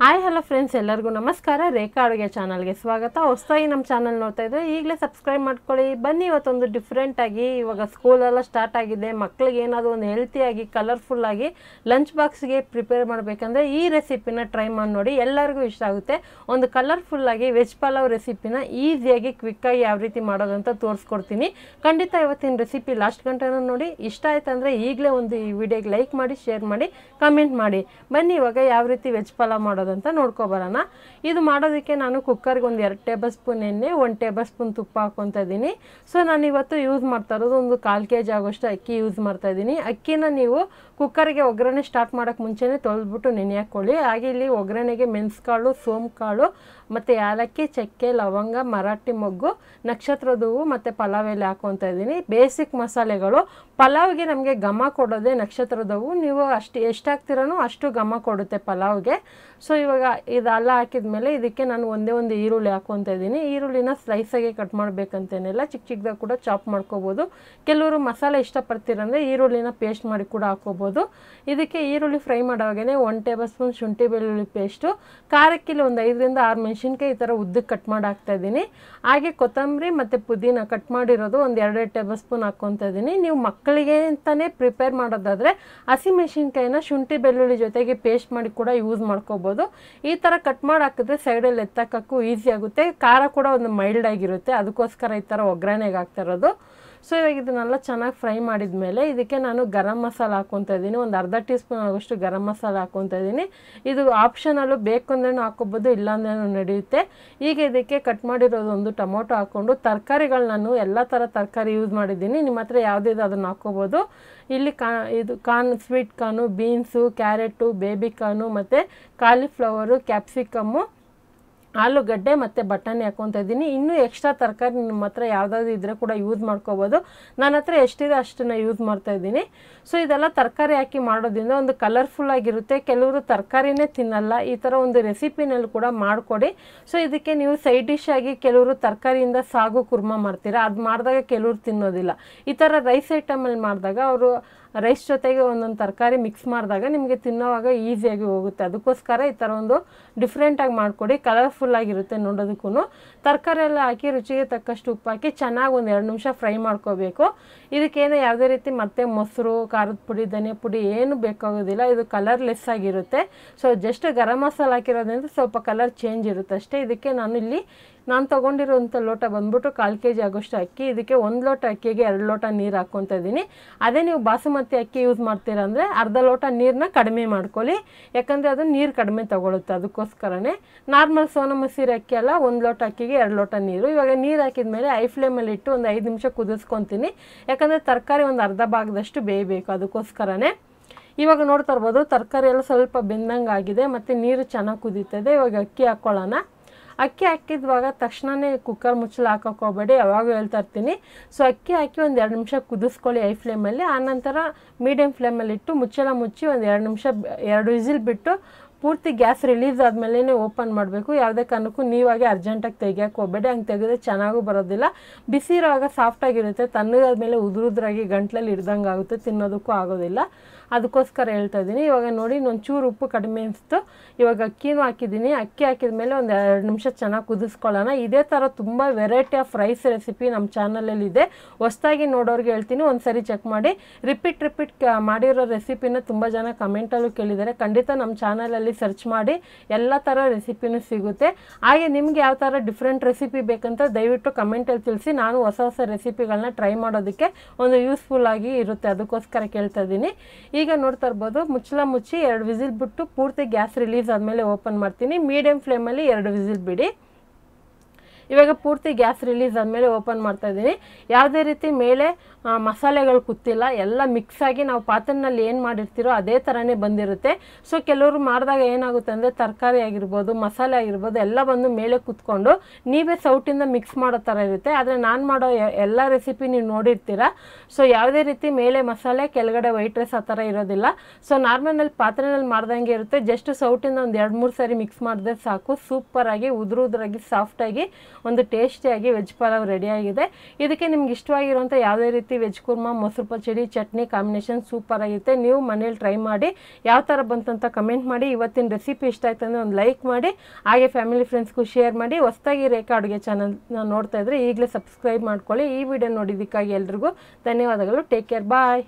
Hi hello friends, ಎಲ್ಲರಿಗೂ ನಮಸ್ಕಾರ. ರೇಖಾ ಅಡುಗೆ ಚಾನಲ್ಗೆ ಸ್ವಾಗತ. ಹೊಸದಾಗಿ ನಮ್ಮ ಚಾನಲ್ ನೋಡ್ತಾ ಇದ್ದರೆ ಈಗಲೇ ಸಬ್ಸ್ಕ್ರೈಬ್ ಮಾಡ್ಕೊಳ್ಳಿ. ಬನ್ನಿ, ಇವತ್ತೊಂದು ಡಿಫ್ರೆಂಟಾಗಿ, ಇವಾಗ ಸ್ಕೂಲೆಲ್ಲ ಸ್ಟಾರ್ಟ್ ಆಗಿದೆ, ಮಕ್ಕಳಿಗೆ ಏನಾದರೂ ಒಂದು ಹೆಲ್ತಿಯಾಗಿ ಕಲರ್ಫುಲ್ಲಾಗಿ ಲಂಚ್ ಬಾಕ್ಸ್ಗೆ ಪ್ರಿಪೇರ್ ಮಾಡಬೇಕಂದ್ರೆ ಈ ರೆಸಿಪಿನ ಟ್ರೈ ಮಾಡಿ ನೋಡಿ, ಎಲ್ಲರಿಗೂ ಇಷ್ಟ ಆಗುತ್ತೆ. ಒಂದು ಕಲರ್ಫುಲ್ಲಾಗಿ ವೆಜ್ ಪಲಾವ್ ರೆಸಿಪಿನ ಈಸಿಯಾಗಿ ಕ್ವಿಕ್ಕಾಗಿ ಯಾವ ರೀತಿ ಮಾಡೋದಂತ ತೋರಿಸ್ಕೊಡ್ತೀನಿ. ಖಂಡಿತ ಇವತ್ತಿನ ರೆಸಿಪಿ ಲಾಸ್ಟ್ ಗಂಟೆನೂ ನೋಡಿ. ಇಷ್ಟ ಆಯ್ತು ಅಂದರೆ ಈಗಲೇ ಒಂದು ಈ ವಿಡಿಯೋಗೆ ಲೈಕ್ ಮಾಡಿ, ಶೇರ್ ಮಾಡಿ, ಕಮೆಂಟ್ ಮಾಡಿ. ಬನ್ನಿ ಇವಾಗ ಯಾವ ರೀತಿ ವೆಜ್ ಪಲಾವ್ ಮಾಡೋದಂತ ನೋಡ್ಕೊಬರೋಣ. ಇದು ಮಾಡೋದಕ್ಕೆ ನಾನು ಕುಕ್ಕರ್ಗೆ ಒಂದು 2 ಟೇಬಲ್ ಸ್ಪೂನ್ ಎಣ್ಣೆ, 1 ಟೇಬಲ್ ಸ್ಪೂನ್ ತುಪ್ಪ ಹಾಕ್ಕೊತಾ ಇದ್ದೀನಿ. ಸೊ ನಾನು ಇವತ್ತು ಯೂಸ್ ಮಾಡ್ತಾ ಇರೋದು ಒಂದು 1/4 kg ಆಗೋಷ್ಟು ಅಕ್ಕಿ ಯೂಸ್ ಮಾಡ್ತಾ ಇದ್ದೀನಿ. ಅಕ್ಕಿನ ನೀವು ಕುಕ್ಕರ್ಗೆ ಒಗ್ಗರಣೆ ಸ್ಟಾರ್ಟ್ ಮಾಡೋಕ್ಕೆ ಮುಂಚೆನೇ ತೊಳೆದ್ಬಿಟ್ಟು ನೆನೆ ಹಾಕ್ಕೊಳ್ಳಿ. ಹಾಗೆ ಇಲ್ಲಿ ಒಗ್ಗರಣೆಗೆ ಮೆಣಸುಕಾಳು, ಸೋಂಕಾಳು ಮತ್ತು ಏಲಕ್ಕಿ, ಚಕ್ಕೆ, ಲವಂಗ, ಮರಾಠಿ ಮೊಗ್ಗು, ನಕ್ಷತ್ರದ ಹೂವು ಮತ್ತು ಪಲಾವ್ ಎಲೆ ಹಾಕ್ಕೊತಾ ಇದ್ದೀನಿ. ಬೇಸಿಕ್ ಮಸಾಲೆಗಳು. ಪಲಾವ್ಗೆ ನಮಗೆ ಘಮ ಕೊಡೋದೇ ನಕ್ಷತ್ರದ ಹೂವು. ನೀವು ಎಷ್ಟು ಹಾಕ್ತಿರೋ ಅಷ್ಟು ಘಮ ಕೊಡುತ್ತೆ ಪಲಾವ್ಗೆ. ಸೊ ಇವಾಗ ಇದೆಲ್ಲ ಹಾಕಿದ್ಮೇಲೆ ಇದಕ್ಕೆ ನಾನು ಒಂದೇ ಒಂದು ಈರುಳ್ಳಿ ಹಾಕ್ಕೊತಾ ಇದ್ದೀನಿ. ಈರುಳ್ಳಿನ ಸ್ಲೈಸಾಗಿ ಕಟ್ ಮಾಡಬೇಕಂತೇನಿಲ್ಲ, ಚಿಕ್ಕ ಚಿಕ್ಕದಾಗಿ ಕೂಡ ಚಾಪ್ ಮಾಡ್ಕೋಬೋದು. ಕೆಲವರು ಮಸಾಲೆ ಇಷ್ಟಪಡ್ತೀರಂದರೆ ಈರುಳ್ಳಿನ ಪೇಸ್ಟ್ ಮಾಡಿ ಕೂಡ ಹಾಕ್ಕೋಬೋದು. ಇದಕ್ಕೆ ಈರುಳ್ಳಿ ಫ್ರೈ ಮಾಡೋವಾಗೇ 1 ಟೇಬಲ್ ಸ್ಪೂನ್ ಶುಂಠಿ ಬೆಳ್ಳುಳ್ಳಿ ಪೇಸ್ಟು, ಖಾರಕ್ಕಿಲ್ಲಿ ಒಂದು 5 ರಿಂದ 6 ಮೆಣಸಿನ್ಕಾಯಿ ಈ ಥರ ಉದ್ದಕ್ಕೆ ಕಟ್ ಮಾಡಿ ಹಾಕ್ತಾಯಿದ್ದೀನಿ. ಹಾಗೆ ಕೊತ್ತಂಬರಿ ಮತ್ತು ಪುದೀನ ಕಟ್ ಮಾಡಿರೋದು ಒಂದು 2 ಟೇಬಲ್ ಸ್ಪೂನ್ ಹಾಕ್ಕೊತಾ ಇದ್ದೀನಿ. ನೀವು ಮಕ್ಕಳಿಗೆ ಅಂತಲೇ ಪ್ರಿಪೇರ್ ಮಾಡೋದಾದರೆ ಹಸಿಮೆಣಸಿನ್ಕಾಯಿನ ಶುಂಠಿ ಬೆಳ್ಳುಳ್ಳಿ ಜೊತೆಗೆ ಪೇಸ್ಟ್ ಮಾಡಿ ಕೂಡ ಯೂಸ್ ಮಾಡ್ಕೋಬೋದು. ಈ ಥರ ಕಟ್ ಮಾಡಿ ಹಾಕಿದ್ರೆ ಸೈಡಲ್ಲಿ ಎತ್ತಕ್ಕೂ ಈಸಿ ಆಗುತ್ತೆ. ಖಾರ ಕೂಡ ಒಂದು ಮೈಲ್ಡ್ ಆಗಿರುತ್ತೆ, ಅದಕ್ಕೋಸ್ಕರ ಈ ಥರ ಒಗ್ಗರಣೆಗೆ ಹಾಕ್ತಾ ಇರೋದು. ಸೊ ಇವಾಗ ಇದನ್ನೆಲ್ಲ ಚೆನ್ನಾಗಿ ಫ್ರೈ ಮಾಡಿದ ಮೇಲೆ ಇದಕ್ಕೆ ನಾನು ಗರಂ ಮಸಾಲ ಹಾಕ್ಕೊತಾ ಇದ್ದೀನಿ. ಒಂದು ಅರ್ಧ ಟೀ ಸ್ಪೂನ್ ಆಗೋಷ್ಟು ಗರಂ ಮಸಾಲ ಹಾಕ್ಕೊತಾ ಇದ್ದೀನಿ. ಇದು ಆಪ್ಷನಲ್ಲು, ಬೇಕು ಅಂದ್ರೂ ಹಾಕ್ಕೋಬೋದು, ಇಲ್ಲಾಂದ್ರೂ ನಡೆಯುತ್ತೆ. ಈಗ ಇದಕ್ಕೆ ಕಟ್ ಮಾಡಿರೋದು ಒಂದು ಟೊಮೊಟೊ ಹಾಕ್ಕೊಂಡು, ತರಕಾರಿಗಳು ನಾನು ಎಲ್ಲ ಥರ ತರಕಾರಿ ಯೂಸ್ ಮಾಡಿದ್ದೀನಿ. ನಿಮ್ಮ ಹತ್ರ ಯಾವುದಿದೆ ಅದನ್ನು ಹಾಕ್ಕೋಬೋದು. ಇಲ್ಲಿ sweet corn, beans, carrot, baby corn ಮತ್ತು ಕಾಲಿಫ್ಲವರು, ಕ್ಯಾಪ್ಸಿಕಮ್ಮು, ಆಲೂಗಡ್ಡೆ ಮತ್ತು ಬಟಾಣಿ ಹಾಕ್ಕೊತಾ ಇದ್ದೀನಿ. ಇನ್ನೂ ಎಕ್ಸ್ಟ್ರಾ ತರಕಾರಿ ನಿಮ್ಮ ಹತ್ರ ಯಾವುದಾದ್ರು ಇದ್ದರೆ ಕೂಡ ಯೂಸ್ ಮಾಡ್ಕೋಬೋದು. ನನ್ನ ಹತ್ರ ಎಷ್ಟಿದೆ ಅಷ್ಟನ್ನು ಯೂಸ್ ಮಾಡ್ತಾಯಿದ್ದೀನಿ. ಸೊ ಇದೆಲ್ಲ ತರಕಾರಿ ಹಾಕಿ ಮಾಡೋದ್ರಿಂದ ಒಂದು ಕಲರ್ಫುಲ್ಲಾಗಿರುತ್ತೆ. ಕೆಲವರು ತರಕಾರಿನೇ ತಿನ್ನಲ್ಲ, ಈ ಥರ ಒಂದು ರೆಸಿಪಿನಲ್ಲಿ ಕೂಡ ಮಾಡಿಕೊಡಿ. ಸೊ ಇದಕ್ಕೆ ನೀವು ಸೈಡ್ ಡಿಶ್ ಆಗಿ ಕೆಲವರು ತರಕಾರಿಯಿಂದ ಸಾಗು ಕುರ್ಮಾ ಮಾಡ್ತೀರಾ, ಅದು ಮಾಡಿದಾಗ ಕೆಲವರು ತಿನ್ನೋದಿಲ್ಲ. ಈ ಥರ ರೈಸ್ ಐಟಮಲ್ಲಿ ಮಾಡಿದಾಗ ಅವರು ರೈಸ್ ಜೊತೆಗೆ ಒಂದೊಂದು ತರಕಾರಿ ಮಿಕ್ಸ್ ಮಾಡಿದಾಗ ನಿಮಗೆ ತಿನ್ನೋವಾಗ ಈಸಿಯಾಗಿ ಹೋಗುತ್ತೆ. ಅದಕ್ಕೋಸ್ಕರ ಈ ಥರ ಒಂದು ಡಿಫ್ರೆಂಟಾಗಿ ಮಾಡಿಕೊಡಿ, ಕಲರ್ಫುಲ್ಲಾಗಿರುತ್ತೆ ನೋಡೋದಕ್ಕೂ. ತರಕಾರಿ ಎಲ್ಲ ಹಾಕಿ ರುಚಿಗೆ ತಕ್ಕಷ್ಟು ಉಪ್ಪು ಹಾಕಿ ಚೆನ್ನಾಗಿ ಒಂದು 2 ನಿಮಿಷ ಫ್ರೈ ಮಾಡ್ಕೋಬೇಕು. ಇದಕ್ಕೇನು ಯಾವುದೇ ರೀತಿ ಮತ್ತೆ ಮೊಸರು, ಖಾರದ ಪುಡಿ, ಧನಿಯಾ ಪುಡಿ ಏನು ಬೇಕಾಗೋದಿಲ್ಲ. ಇದು ಕಲರ್ಲೆಸ್ ಆಗಿರುತ್ತೆ. ಸೊ ಜಸ್ಟ್ ಗರಂ ಮಸಾಲ ಹಾಕಿರೋದ್ರಿಂದ ಸ್ವಲ್ಪ ಕಲರ್ ಚೇಂಜ್ ಇರುತ್ತೆ ಅಷ್ಟೇ. ಇದಕ್ಕೆ ನಾನು ತೊಗೊಂಡಿರೋಂಥ ಲೋಟ ಬಂದ್ಬಿಟ್ಟು 1/4 kg ಆಗೋಷ್ಟು ಅಕ್ಕಿ. ಇದಕ್ಕೆ 1 ಲೋಟ ಅಕ್ಕಿಗೆ 2 ಲೋಟ ನೀರು ಹಾಕ್ಕೊತಾ ಇದ್ದೀನಿ. ಅದೇ ನೀವು ಬಾಸುಮತಿ ಅಕ್ಕಿ ಯೂಸ್ ಮಾಡ್ತೀರಾ ಅಂದರೆ ಅರ್ಧ ಲೋಟ ನೀರನ್ನ ಕಡಿಮೆ ಮಾಡ್ಕೊಳ್ಳಿ, ಯಾಕಂದರೆ ಅದು ನೀರು ಕಡಿಮೆ ತೊಗೊಳುತ್ತೆ. ಅದಕ್ಕೋಸ್ಕರನೇ ನಾರ್ಮಲ್ ಸೋನಾ ಮಸೂರಿ ಅಕ್ಕಿ ಅಲ್ಲ, 1 ಲೋಟ ಅಕ್ಕಿಗೆ 2 ಲೋಟ ನೀರು. ಇವಾಗ ನೀರು ಹಾಕಿದ ಮೇಲೆ ಐ ಫ್ಲೇಮಲ್ಲಿ ಇಟ್ಟು ಒಂದು 5 ನಿಮಿಷ ಕುದಿಸ್ಕೊತೀನಿ, ಯಾಕಂದರೆ ತರಕಾರಿ ಒಂದು ಅರ್ಧ ಭಾಗದಷ್ಟು ಬೇಯಬೇಕು. ಅದಕ್ಕೋಸ್ಕರನೇ ಇವಾಗ ನೋಡ್ತಾ ಇರ್ಬೋದು ತರಕಾರಿ ಎಲ್ಲ ಸ್ವಲ್ಪ ಬೆಂದಂಗೆ ಆಗಿದೆ ಮತ್ತು ನೀರು ಚೆನ್ನಾಗಿ ಕುದೀತದೆ. ಇವಾಗ ಅಕ್ಕಿ ಹಾಕ್ಕೊಳ್ಳೋಣ. ಅಕ್ಕಿ ಹಾಕಿದ್ವಾಗ ತಕ್ಷಣವೇ ಕುಕ್ಕರ್ ಮುಚ್ಚಳ ಹಾಕೋಕೆ ಹೋಗಬೇಡಿ, ಯಾವಾಗೂ ಹೇಳ್ತಾ ಇರ್ತೀನಿ. ಸೊ ಅಕ್ಕಿ ಹಾಕಿ ಒಂದು 2 ನಿಮಿಷ ಕುದಿಸ್ಕೊಳ್ಳಿ ಐ ಫ್ಲೇಮಲ್ಲಿ. ಆನಂತರ ಮೀಡಿಯಮ್ ಫ್ಲೇಮಲ್ಲಿ ಇಟ್ಟು ಮುಚ್ಚಳ ಮುಚ್ಚಿ ಒಂದು 2 ನಿಮಿಷ 2 ವಿಸಿಲ್ ಬಿಟ್ಟು ಪೂರ್ತಿ ಗ್ಯಾಸ್ ರಿಲೀಸ್ ಆದಮೇಲೆ ಓಪನ್ ಮಾಡಬೇಕು. ಯಾವುದೇ ಕಾರಣಕ್ಕೂ ನೀವಾಗೆ ಅರ್ಜೆಂಟಾಗಿ ತೆಗಿಯೋಕೆ ಹೋಗಬೇಡಿ, ಹಂಗೆ ತೆಗೆದ್ರೆ ಚೆನ್ನಾಗೂ ಬರೋದಿಲ್ಲ. ಬಿಸಿ ಇರೋವಾಗ ಸಾಫ್ಟಾಗಿರುತ್ತೆ, ತಣ್ಣಗಾದ್ಮೇಲೆ ಉದುರುದ್ರಾಗಿ ಗಂಟ್ಲಲ್ಲಿ ಹಿಡ್ದಂಗೆ ಆಗುತ್ತೆ, ತಿನ್ನೋದಕ್ಕೂ ಆಗೋದಿಲ್ಲ. ಅದಕ್ಕೋಸ್ಕರ ಹೇಳ್ತಾ ಇದ್ದೀನಿ. ಇವಾಗ ನೋಡಿ ಒಂಚೂರು ಉಪ್ಪು ಕಡಿಮೆ ಅನಿಸ್ತು. ಇವಾಗ ಅಕ್ಕಿನೂ ಹಾಕಿದ್ದೀನಿ. ಅಕ್ಕಿ ಹಾಕಿದ ಮೇಲೆ ಒಂದು 2 ನಿಮಿಷ ಚೆನ್ನಾಗಿ ಕುದಿಸ್ಕೊಳ್ಳೋಣ. ಇದೇ ಥರ ತುಂಬ ವೆರೈಟಿ ಆಫ್ ರೈಸ್ ರೆಸಿಪಿ ನಮ್ಮ ಚಾನಲಲ್ಲಿದೆ. ಹೊಸದಾಗಿ ನೋಡೋರಿಗೆ ಹೇಳ್ತೀನಿ, ಒಂದು ಸರಿ ಚೆಕ್ ಮಾಡಿ. ರಿಪೀಟ್ ಮಾಡಿರೋ ರೆಸಿಪಿನ ತುಂಬ ಜನ ಕಮೆಂಟಲ್ಲೂ ಕೇಳಿದ್ದಾರೆ. ಖಂಡಿತ ನಮ್ಮ ಚಾನಲಲ್ಲಿ ಸರ್ಚ್ ಮಾಡಿ, ಎಲ್ಲ ಥರ ರೆಸಿಪಿನೂ ಸಿಗುತ್ತೆ. ಹಾಗೆ ನಿಮ್ಗೆ ಯಾವ ಥರ ಡಿಫ್ರೆಂಟ್ ರೆಸಿಪಿ ಬೇಕಂತ ದಯವಿಟ್ಟು ಕಮೆಂಟಲ್ಲಿ ತಿಳಿಸಿ. ನಾನು ಹೊಸ ರೆಸಿಪಿಗಳನ್ನ ಟ್ರೈ ಮಾಡೋದಕ್ಕೆ ಒಂದು ಯೂಸ್ಫುಲ್ ಆಗಿ ಇರುತ್ತೆ, ಅದಕ್ಕೋಸ್ಕರ ಕೇಳ್ತಾ ಇದ್ದೀನಿ. ಈಗ ನೋಡ್ತಾ ಇರ್ಬೋದು ಮುಚ್ಚಳ ಮುಚ್ಚಿ 2 ವಿಸಿಲ್ ಬಿಟ್ಟು ಪೂರ್ತಿ ಗ್ಯಾಸ್ ರಿಲೀಸ್ ಆದಮೇಲೆ ಓಪನ್ ಮಾಡ್ತೀನಿ. ಮೀಡಿಯಮ್ ಫ್ಲೇಮಲ್ಲಿ 2 ವಿಸಿಲ್ ಬಿಡಿ. ಇವಾಗ ಪೂರ್ತಿ ಗ್ಯಾಸ್ ರಿಲೀಸ್ ಆದಮೇಲೆ ಓಪನ್ ಮಾಡ್ತಾ ಇದ್ದೀನಿ. ಯಾವುದೇ ರೀತಿ ಮೇಲೆ ಮಸಾಲೆಗಳು ಕುತ್ತಿಲ್ಲ, ಎಲ್ಲ ಮಿಕ್ಸಾಗಿ ನಾವು ಪಾತ್ರೆನಲ್ಲಿ ಏನು ಮಾಡಿರ್ತೀರೋ ಅದೇ ಥರನೇ ಬಂದಿರುತ್ತೆ. ಸೊ ಕೆಲವರು ಮಾಡಿದಾಗ ಏನಾಗುತ್ತೆ ಅಂದರೆ ತರಕಾರಿ ಆಗಿರ್ಬೋದು, ಮಸಾಲೆ ಆಗಿರ್ಬೋದು ಎಲ್ಲ ಬಂದು ಮೇಲೆ ಕುತ್ಕೊಂಡು ನೀವೇ ಸೌಟಿಂದ ಮಿಕ್ಸ್ ಮಾಡೋ ಥರ ಇರುತ್ತೆ. ಆದರೆ ನಾನು ಮಾಡೋ ಎಲ್ಲ ರೆಸಿಪಿ ನೀವು ನೋಡಿರ್ತೀರ. ಸೊ ಯಾವುದೇ ರೀತಿ ಮೇಲೆ ಮಸಾಲೆ ಕೆಳಗಡೆ ವೈಟ್ ರೈಸ್ ಆ ಥರ ಇರೋದಿಲ್ಲ. ಸೊ ನಾರ್ಮಲ್ನಲ್ಲಿ ಪಾತ್ರೆನಲ್ಲಿ ಮಾಡ್ದಂಗೆ ಇರುತ್ತೆ. ಜಸ್ಟ್ ಸೌಟಿಂದ ಒಂದು 2-3 ಸಾರಿ ಮಿಕ್ಸ್ ಮಾಡಿದ್ರೆ ಸಾಕು. ಸೂಪರಾಗಿ ಉದುರಾಗಿ ಸಾಫ್ಟಾಗಿ ಒಂದು ಟೇಸ್ಟಿಯಾಗಿ ವೆಜ್ ಪಲಾವ್ ರೆಡಿಯಾಗಿದೆ. ಇದಕ್ಕೆ ನಿಮ್ಗೆ ಇಷ್ಟವಾಗಿರುವಂಥ ಯಾವುದೇ ರೀತಿ ವೆಜ್ ಕುರ್ಮಾ, ಮೊಸರು ಪಚಡಿ, ಚಟ್ನಿ ಕಾಂಬಿನೇಷನ್ ಸೂಪರ್ ಆಗಿರುತ್ತೆ. ನೀವು ಮನೇಲಿ ಟ್ರೈ ಮಾಡಿ ಯಾವ ಥರ ಬಂತಂತ ಕಮೆಂಟ್ ಮಾಡಿ. ಇವತ್ತಿನ ರೆಸಿಪಿ ಇಷ್ಟ ಆಯ್ತು ಅಂದರೆ ಒಂದು ಲೈಕ್ ಮಾಡಿ, ಹಾಗೆ ಫ್ಯಾಮಿಲಿ ಫ್ರೆಂಡ್ಸ್ಗೂ ಶೇರ್ ಮಾಡಿ. ಹೊಸದಾಗಿ ರೇಖಾ ಅಡುಗೆ ಚಾನಲ್ನ ನೋಡ್ತಾ ಇದ್ರೆ ಈಗಲೇ ಸಬ್ಸ್ಕ್ರೈಬ್ ಮಾಡ್ಕೊಳ್ಳಿ. ಈ ವಿಡಿಯೋ ನೋಡಿದ್ದಕ್ಕಾಗಿ ಎಲ್ರಿಗೂ ಧನ್ಯವಾದಗಳು. ಟೇಕ್ ಕೇರ್, ಬಾಯ್.